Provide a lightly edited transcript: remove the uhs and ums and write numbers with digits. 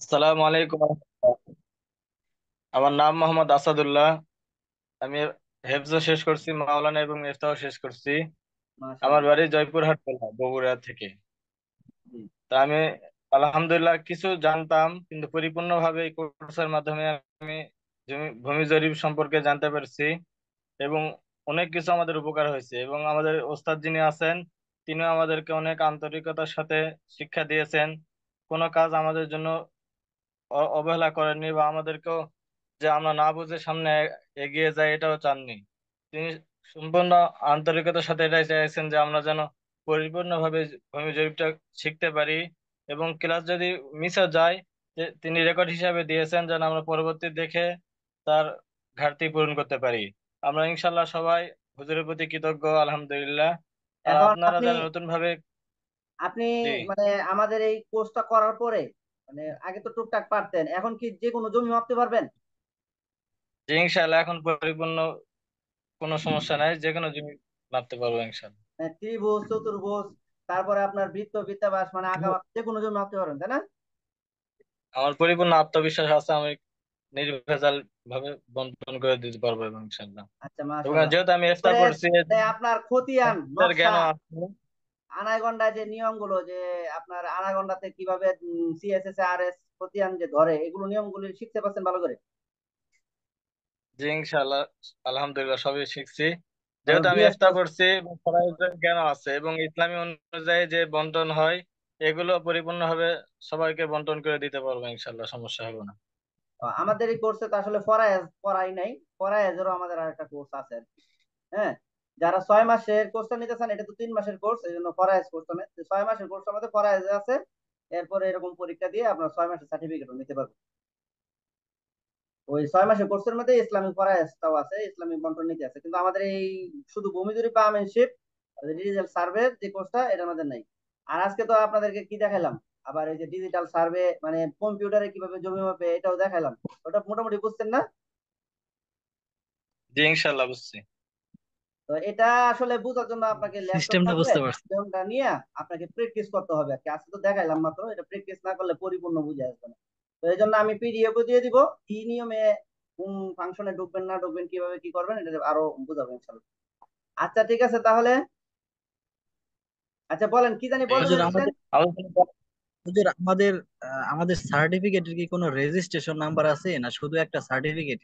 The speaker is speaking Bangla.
আসসালামু আলাইকুম। আমার নাম মোহাম্মদ আসাদুল্লাহ। আমি হেফজো শেষ করছি, মাওলানা এবং ইফতাহ শেষ করছি। আমার মাশাআল্লাহ। বাড়ি জয়পুরহাট জেলা, বগুড়া থেকে। জি। তা আমি আলহামদুলিল্লাহ কিছু জানতাম, কিন্তু পরিপূর্ণভাবে এই কোর্সের মাধ্যমে আমি ভূমি জরিপ সম্পর্কে জানতে পারছি এবং অনেক কিছু আমাদের উপকার হয়েছে। এবং আমাদের ওস্তাদ যিনি আছেন, তিনিও আমাদেরকে অনেক আন্তরিকতার সাথে শিক্ষা দিয়েছেন। কোনো কাজ আমাদের জন্য অবহেলা করেননি, বা আমাদেরকেও যে আমরা না বুঝে সামনে এগিয়ে যাই এটাও চাননি। তিনি সম্পূর্ণ আন্তরিকতার সাথে এটাই চাইছেন যে আমরা যেন পরিপূর্ণভাবে ভূমি জরিপটা শিখতে পারি। এবং ক্লাস যদি মিসও যায়, তিনি রেকর্ড হিসাবে দিয়েছেন যেন আমরা পরবর্তী দেখে তার ঘাটতি পূরণ করতে পারি। আমরা ইনশাল্লাহ সবাই হুজুরের প্রতি কৃতজ্ঞ, আলহামদুলিল্লাহ। আর এখন আপনারা আপনি যারা নতুন ভাবে। আপনি জি। মানে আমাদের এই কোর্সটা করার পরে মানে আগে তো টুকটাক পারতেন, এখন কি যে কোনো জমি মাপতে পারবেন? জি, ইনশাল্লাহ এখন পরিপূর্ণ কোনো সমস্যা নাই, যে কোনো জিনিস মাপতে পারবো ইনশাল্লাহ। মানে ত্রিভুজ, চতুর্ভুজ, তারপরে আপনার বৃত্ত, বৃত্তাকার মানে আঁকা যে কোনো জমি মাপতে পারবেন, তাই না? আমার পরিপূর্ণ আত্মবিশ্বাস আছে, আমি নির্ভেজাল ভাবে বন্টন করে দিতে পারবো এবং ইনশাল্লাহ। আচ্ছা, এবং মাশাআল্লাহ। যেহেতু আমি ইফতা পরে করছি, আপনার খতিয়ান এর নকশা, জ্ঞানও আছে। আনাইগন্ডায় যে নিয়মগুলো, যে আপনার আনাইগন্ডাতে কিভাবে সিএসএস আর এস খতিয়ান যে ধরে, এগুলো নিয়মগুলো শিখতে পারছেন ভালো করে? জি, ইনশাল্লাহ আলহামদুলিল্লাহ সবই শিখছি। তারপর যেহেতু আমি বিএস ইফতা করছি এবং ফরাইজের জ্ঞানও আছে, এবং ইসলামী অনুযায়ী যে বন্টন হয় এগুলো পরিপূর্ণভাবে সবাইকে বন্টন করে দিতে পারবো ইনশাল্লাহ, সমস্যা হবে না। আমাদের এই কোর্সে তো আসলে ফরায়েজ পড়াই নাই। ফরায়েজেরও আমাদের আরেকটা কোর্স আছে আর কি। হ্যাঁ, যারা 6 মাসের কোর্সটা নিতে চান, এটা তো 3 মাসের কোর্স, এই জন্য ফরায়েজ কোর্সটা নেই। 6 মাসের কোর্স আমাদের ফরায়েজ আছে। এরপরে এরকম পরীক্ষা দিয়ে আপনার 6 মাসের সার্টিফিকেটও নিতে পারবেন। ওই 6 মাসের কোর্সের মধ্যে ইসলামিক ফরায়েজটাও আছে, ইসলামিক বন্টন নীতি আছে, কিন্তু আমাদের এই শুধু ভূমি জরিপ বা আমিনশিপ, ডিজিটাল সার্ভে যে কোর্সটা, এটা আমাদের নাই। আর আজকে তো আপনাদেরকে কি দেখাইলাম, আবার এই যে ডিজিটাল সার্ভে মানে কম্পিউটারে কিভাবে জমি মাপে এটাও দেখাইলাম। ওটা মোটামুটি বুঝছেন না? জি, ইনশাল্লাহ বুঝছি। তো এটা আসলে বোঝার জন্য আপনাকে ল্যাপটপ সিস্টেমটা থাকলে বুঝতে পারছি। সিস্টেমটা নিয়ে আপনাকে প্র্যাকটিস করতে হবে আর কি। আজকে তো দেখাইলাম মাত্র, এটা প্র্যাকটিস না করলে পরিপূর্ণ বুঝে আসবে না। তো এই জন্য আমি পিডিএফও দিয়ে দিব, কি নিয়মে কোন ফাংশনে ঢুকবেন না ঢুকবেন, কিভাবে কি করবেন, এটা আরো বুঝাবো ইনশাল্লাহ। আচ্ছা, ঠিক আছে তাহলে। আচ্ছা, বলেন কি জানি বলতে হুজুর চাইছিলেন? হুজুর আমাদের আমাদের সার্টিফিকেটের কি কোনো রেজিস্ট্রেশন নাম্বার আছে, না শুধু একটা সার্টিফিকেট?